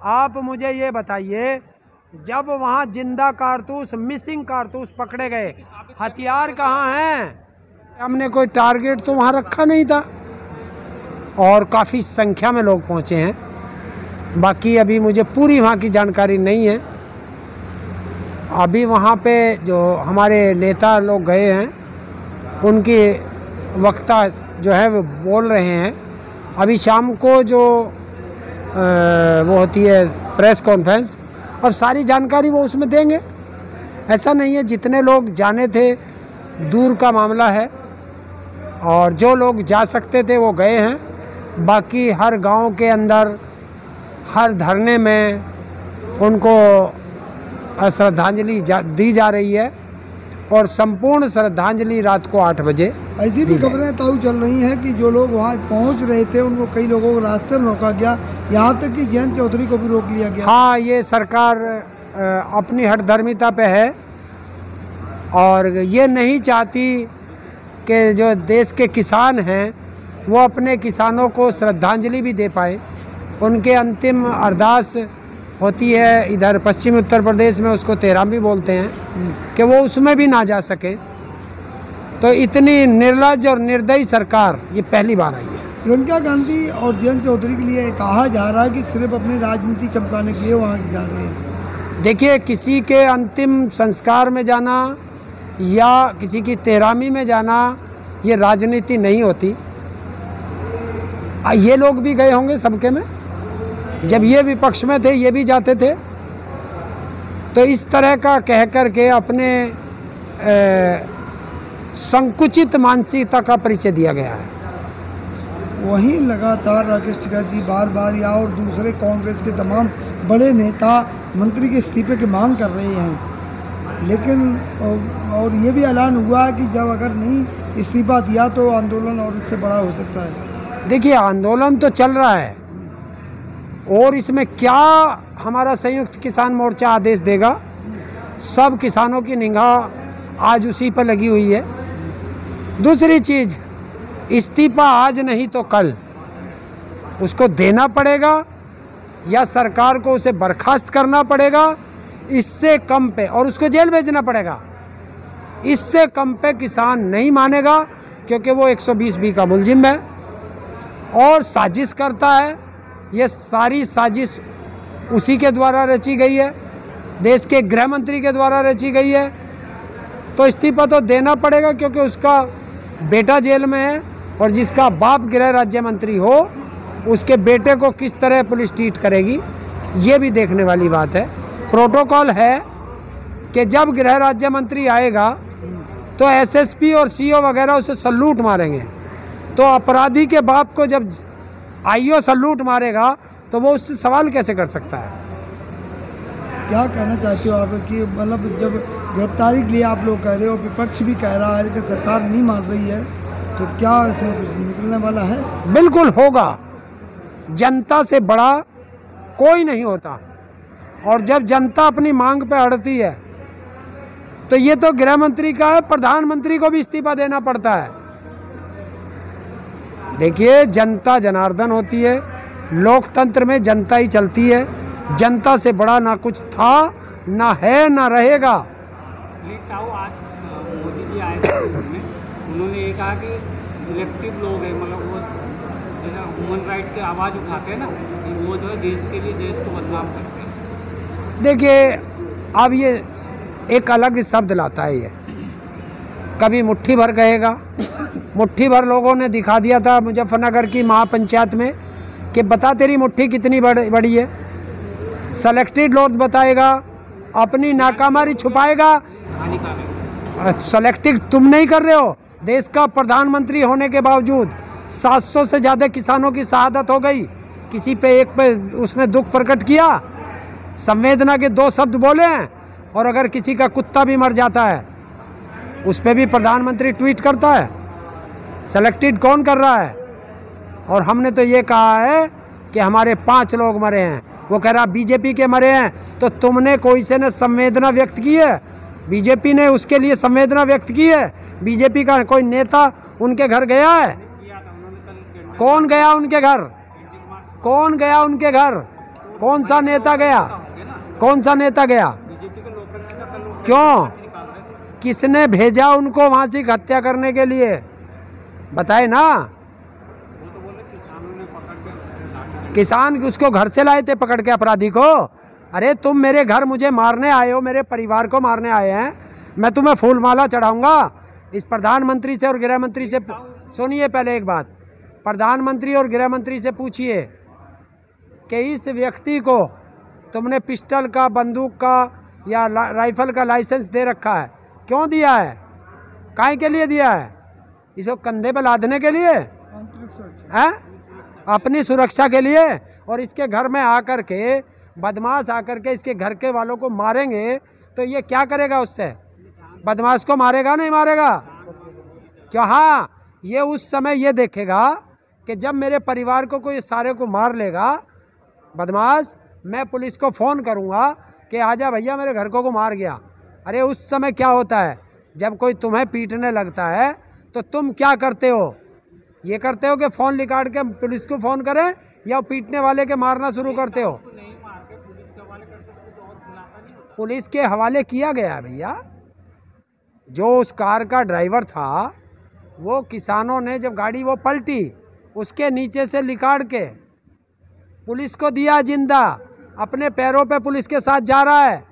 आप मुझे ये बताइए, जब वहाँ जिंदा कारतूस, मिसिंग कारतूस पकड़े गए, हथियार कहाँ हैं? हमने कोई टारगेट तो वहाँ रखा नहीं था और काफ़ी संख्या में लोग पहुँचे हैं। बाकी अभी मुझे पूरी वहाँ की जानकारी नहीं है। अभी वहाँ पे जो हमारे नेता लोग गए हैं, उनके वक्ता जो है वो बोल रहे हैं। अभी शाम को जो वो होती है प्रेस कॉन्फ्रेंस, अब सारी जानकारी वो उसमें देंगे। ऐसा नहीं है, जितने लोग जाने थे दूर का मामला है और जो लोग जा सकते थे वो गए हैं। बाकी हर गांव के अंदर, हर धरने में उनको श्रद्धांजलि दी जा रही है और संपूर्ण श्रद्धांजलि रात को 8 बजे। ऐसी भी खबरें ताऊ चल रही हैं कि जो लोग वहाँ पहुँच रहे थे उनको कई लोगों को रास्ते में रोका गया, यहाँ तक कि जयंत चौधरी को भी रोक लिया गया। हाँ, ये सरकार अपनी हठधर्मिता पे है और ये नहीं चाहती कि जो देश के किसान हैं वो अपने किसानों को श्रद्धांजलि भी दे पाए। उनके अंतिम अरदास होती है इधर पश्चिमी उत्तर प्रदेश में, उसको तेहराम भी बोलते हैं, कि वो उसमें भी ना जा सके। तो इतनी निर्लज्ज और निर्दयी सरकार ये पहली बार आई है। प्रियंका गांधी और जयंत चौधरी के लिए कहा जा रहा है कि सिर्फ अपनी राजनीति चमकाने के लिए वहाँ जा रहे हैं। देखिए, किसी के अंतिम संस्कार में जाना या किसी की तेहरामी में जाना ये राजनीति नहीं होती। ये लोग भी गए होंगे सबके में, जब ये विपक्ष में थे ये भी जाते थे। तो इस तरह का कह कर के अपने संकुचित मानसिकता का परिचय दिया गया है। वहीं लगातार राकेश टिकैत बार बार या और दूसरे कांग्रेस के तमाम बड़े नेता मंत्री के इस्तीफे की मांग कर रहे हैं, लेकिन और ये भी ऐलान हुआ है कि जब अगर नहीं इस्तीफा दिया तो आंदोलन और इससे बड़ा हो सकता है। देखिए, आंदोलन तो चल रहा है और इसमें क्या हमारा संयुक्त किसान मोर्चा आदेश देगा, सब किसानों की निगाह आज उसी पर लगी हुई है। दूसरी चीज़, इस्तीफा आज नहीं तो कल उसको देना पड़ेगा या सरकार को उसे बर्खास्त करना पड़ेगा। इससे कम पे, और उसको जेल भेजना पड़ेगा, इससे कम पे किसान नहीं मानेगा, क्योंकि वो 120B का मुलजिम है और साजिश करता है। ये सारी साजिश उसी के द्वारा रची गई है, देश के गृह मंत्री के द्वारा रची गई है। तो इस्तीफा तो देना पड़ेगा, क्योंकि उसका बेटा जेल में है और जिसका बाप गृह राज्य मंत्री हो उसके बेटे को किस तरह पुलिस ट्रीट करेगी, ये भी देखने वाली बात है। प्रोटोकॉल है कि जब गृह राज्य मंत्री आएगा तो SSP और CO वगैरह उसे सल्यूट मारेंगे। तो अपराधी के बाप को जब IO सल्यूट मारेगा तो वो उससे सवाल कैसे कर सकता है? क्या कहना चाहते हो आप कि मतलब जब गिरफ्तारी के लिए आप लोग कह रहे हो, विपक्ष भी कह रहा है कि सरकार नहीं मान रही है, तो क्या इसमें कुछ निकलने वाला है? बिल्कुल होगा। जनता से बड़ा कोई नहीं होता और जब जनता अपनी मांग पे अड़ती है तो ये तो गृह मंत्री का है, प्रधानमंत्री को भी इस्तीफा देना पड़ता है। देखिए, जनता जनार्दन होती है, लोकतंत्र में जनता ही चलती है। जनता से बड़ा ना कुछ था, ना है, ना रहेगा। आज मोदी जी आए थे, उन्होंने ये कहा कि सिलेक्टिव लोग हैं, मतलब वो जो ह्यूमन राइट की आवाज़ उठाते हैं ना, वो जो है देश के लिए देश को बदनाम करते हैं। देखिए, अब ये एक अलग शब्द लाता है। ये कभी मुट्ठी भर कहेगा, मुट्ठी भर लोगों ने दिखा दिया था मुजफ्फरनगर की महापंचायत में कि बता तेरी मुट्ठी कितनी बड़ी है। सेलेक्टेड लोग बताएगा, अपनी नाकामारी छुपाएगा। सेलेक्टेड तुम नहीं कर रहे हो। देश का प्रधानमंत्री होने के बावजूद 700 से ज़्यादा किसानों की शहादत हो गई। किसी पे एक पे उसने दुख प्रकट किया, संवेदना के 2 शब्द बोले हैं, और अगर किसी का कुत्ता भी मर जाता है उस पर भी प्रधानमंत्री ट्वीट करता है। सेलेक्टेड कौन कर रहा है? और हमने तो ये कहा है कि हमारे 5 लोग मरे हैं, वो कह रहा बीजेपी के मरे हैं। तो तुमने कोई से ने संवेदना व्यक्त की है? बीजेपी ने उसके लिए संवेदना व्यक्त की है? बीजेपी का कोई नेता उनके घर गया है? कौन गया उनके घर? कौन गया उनके घर? कौन सा नेता गया? होंगे ना, कौन सा नेता गया? बीजेपी के लोकल नेता कल लोग क्यों? निकाल रहे थे। किसने भेजा उनको वहां से हत्या करने के लिए? बताए ना। वो तो बोले किसानों ने पकड़ के लाठी किसान उसको घर से लाए थे पकड़ के, अपराधी को। अरे तुम मेरे घर मुझे मारने आए हो, मेरे परिवार को मारने आए हैं, मैं तुम्हें फूल माला चढ़ाऊंगा? इस प्रधानमंत्री से और गृह मंत्री से सुनिए पहले एक बात, प्रधानमंत्री और गृह मंत्री से पूछिए कि इस व्यक्ति को तुमने पिस्टल का, बंदूक का या राइफल का लाइसेंस दे रखा है, क्यों दिया है? काहे के लिए दिया है? इसको कंधे पर लादने के लिए आंतरिक सुरक्षा है? अपनी सुरक्षा के लिए। और इसके घर में आकर के बदमाश आकर के इसके घर के वालों को मारेंगे तो ये क्या करेगा? उससे बदमाश को मारेगा नहीं मारेगा? क्या? हाँ, ये उस समय ये देखेगा कि जब मेरे परिवार को कोई सारे को मार लेगा बदमाश, मैं पुलिस को फ़ोन करूँगा कि आजा भैया मेरे घर को मार गया। अरे उस समय क्या होता है, जब कोई तुम्हें पीटने लगता है तो तुम क्या करते हो? ये करते हो कि फ़ोन निकाल के पुलिस को फ़ोन करें, या पीटने वाले के मारना शुरू करते हो? को नहीं मार के पुलिस के हवाले करते तो कुछ और खुलासा नहीं होता। पुलिस के हवाले किया गया है भैया। जो उस कार का ड्राइवर था, वो किसानों ने जब गाड़ी वो पलटी, उसके नीचे से लिकाड़ के पुलिस को दिया जिंदा, अपने पैरों पे पुलिस के साथ जा रहा है।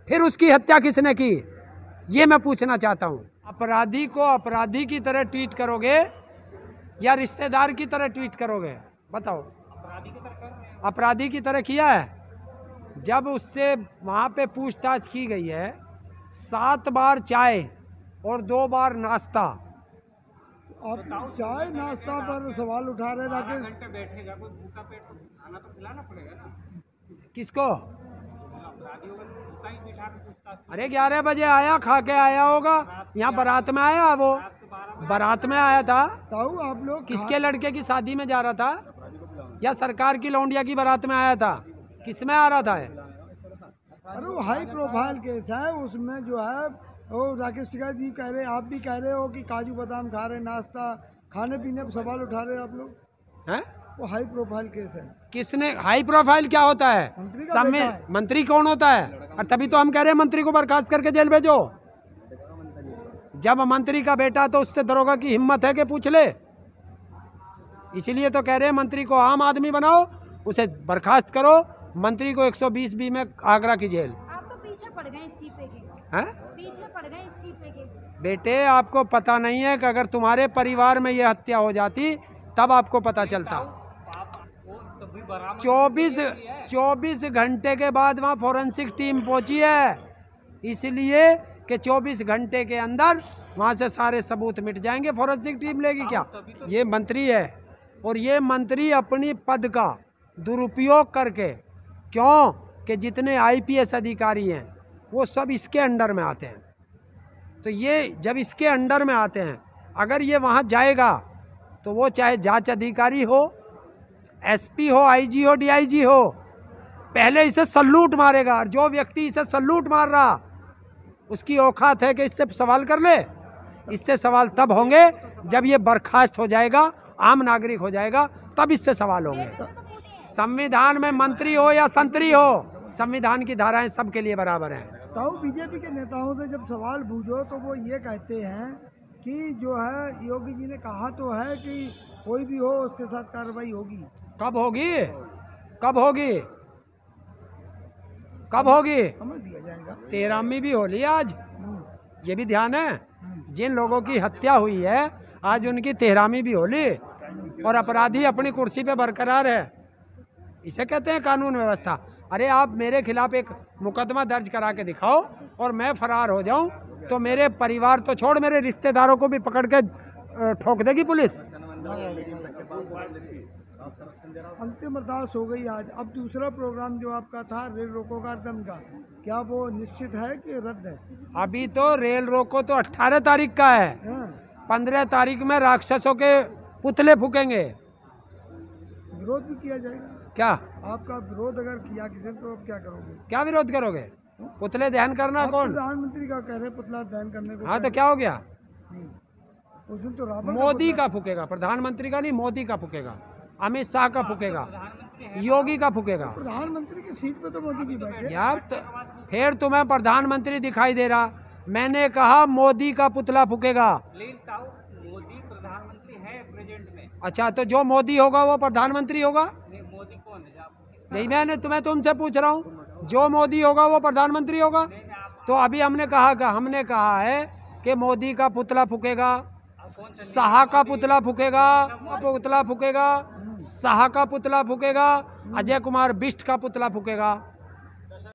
फिर उसकी हत्या किसने की, ये मैं पूछना चाहता हूँ। अपराधी को अपराधी की तरह ट्रीट करोगे या रिश्तेदार की तरह ट्रीट करोगे? बताओ। अपराधी की तरह कर रहे हैं। अपराधी की तरह किया है। जब उससे वहाँ पे पूछताछ की गई है, 7 बार चाय और 2 बार नाश्ता। आप चाय नाश्ता पर सवाल उठा रहे 12 राकेश। घंटे बैठेगा कोई भूखा पेट, तो खाना तो खिलाना पड़ेगा ना। किसको? अपराधियों को भूखा ही बिठा के पूछताछ की। अरे 11 बजे आया, खा के आया होगा। यहाँ बारात में आया, वो रात के 12 बजे बारात में आया था। ताऊ आप लोग किसके लड़के की शादी में जा रहा था, या सरकार की लौंडिया की बारात में आया था? किस में आ रहा था? अरे वो हाई प्रोफाइल केस है, उसमें जो है वो राकेश टिकैत जी कह रहे, आप भी कह रहे हो कि काजू बादाम खा रहे, नाश्ता खाने पीने पर सवाल उठा रहे हो आप लोग। हैं? वो हाई प्रोफाइल केस है। किसने? हाई प्रोफाइल क्या होता है? मंत्री का बेटा है। मंत्री कौन होता है? और तभी तो हम कह रहे हैं मंत्री को बर्खास्त करके जेल भेजो। जब मंत्री का बेटा, तो उससे दरोगा की हिम्मत है कि पूछ ले। इसीलिए तो कह रहे हैं मंत्री को आम आदमी बनाओ, उसे बर्खास्त करो। मंत्री को 120B में आगरा की जेल। आप तो पीछे पड़ गए इस्तीफे के, हैं? पीछे पड़ गए इस्तीफे के। बेटे, आपको पता नहीं है कि अगर तुम्हारे परिवार में ये हत्या हो जाती तब आपको पता चलता। वो तभी बरामद 24 घंटे के बाद वहाँ फोरेंसिक टीम पहुँची है, इसलिए कि 24 घंटे के अंदर वहाँ से सारे सबूत मिट जाएंगे। फोरेंसिक टीम लेगी क्या? ये मंत्री है, और ये मंत्री अपनी पद का दुरुपयोग करके, क्यों कि जितने IPS अधिकारी हैं वो सब इसके अंडर में आते हैं। तो ये जब इसके अंडर में आते हैं, अगर ये वहाँ जाएगा तो वो चाहे जांच अधिकारी हो, SP हो, IG हो, DIG हो, पहले इसे सल्यूट मारेगा। और जो व्यक्ति इसे सल्यूट मार रहा, उसकी औकात है कि इससे सवाल कर ले। इससे सवाल तब होंगे जब ये बर्खास्त हो जाएगा, आम नागरिक हो जाएगा, तब इससे सवाल होंगे। संविधान में मंत्री हो या संतरी हो, संविधान की धाराएं सबके लिए बराबर हैं। ताऊ बीजेपी के नेताओं से जब सवाल पूछो तो वो ये कहते हैं कि जो है योगी जी ने कहा तो है कि कोई भी हो उसके साथ कार्रवाई होगी। कब होगी? कब होगी? कब होगी? समझ दिया जाएगा। 13वीं भी होली आज, ये भी ध्यान है। जिन लोगों की हत्या हुई है आज उनकी 13वीं भी होली, और अपराधी अपनी कुर्सी पे बरकरार है। इसे कहते हैं कानून व्यवस्था। अरे आप मेरे खिलाफ एक मुकदमा दर्ज करा के दिखाओ और मैं फरार हो जाऊं, तो मेरे परिवार तो छोड़, मेरे रिश्तेदारों को भी पकड़ के ठोक देगी पुलिस। अंतिम अरदास हो गई आज। अब दूसरा प्रोग्राम जो आपका था रेल रोको कार्यक्रम का, क्या वो निश्चित है कि रद्द है? अभी तो रेल रोको तो 18 तारीख का है। हाँ, 15 तारीख में राक्षसों के पुतले फूकेंगे। विरोध भी किया जाएगा। क्या? आपका विरोध अगर किया किसी ने तो आप क्या करोगे? क्या विरोध करोगे? पुतले दहन करना आप कौन? प्रधानमंत्री का कह रहे पुतला दहन करने को। हाँ तो क्या हो गया? नहीं, उस दिन तो रावण मोदी पुतला- का फूकेगा, प्रधानमंत्री का नहीं, मोदी का फूकेगा, अमित शाह का फूकेगा। प्रधानमंत्री है। योगी का फूकेगा। प्रधानमंत्री की सीट पे तो मोदी जी बैठे। यार फिर तुम्हें प्रधानमंत्री दिखाई दे रहा। मैंने कहा मोदी का पुतला फूकेगा। लेकिन ताऊ मोदी प्रधानमंत्री है प्रेजेंट में। अच्छा, तो जो मोदी होगा वो प्रधानमंत्री होगा? नहीं, मोदी कौन है? नहीं, मैंने तुमसे पूछ रहा हूँ, जो मोदी होगा वो प्रधानमंत्री होगा? तो अभी हमने कहा है कि मोदी का पुतला फूकेगा, शाह का पुतला फूकेगा, शाह का पुतला फूकेगा, अजय कुमार बिष्ट का पुतला फूकेगा।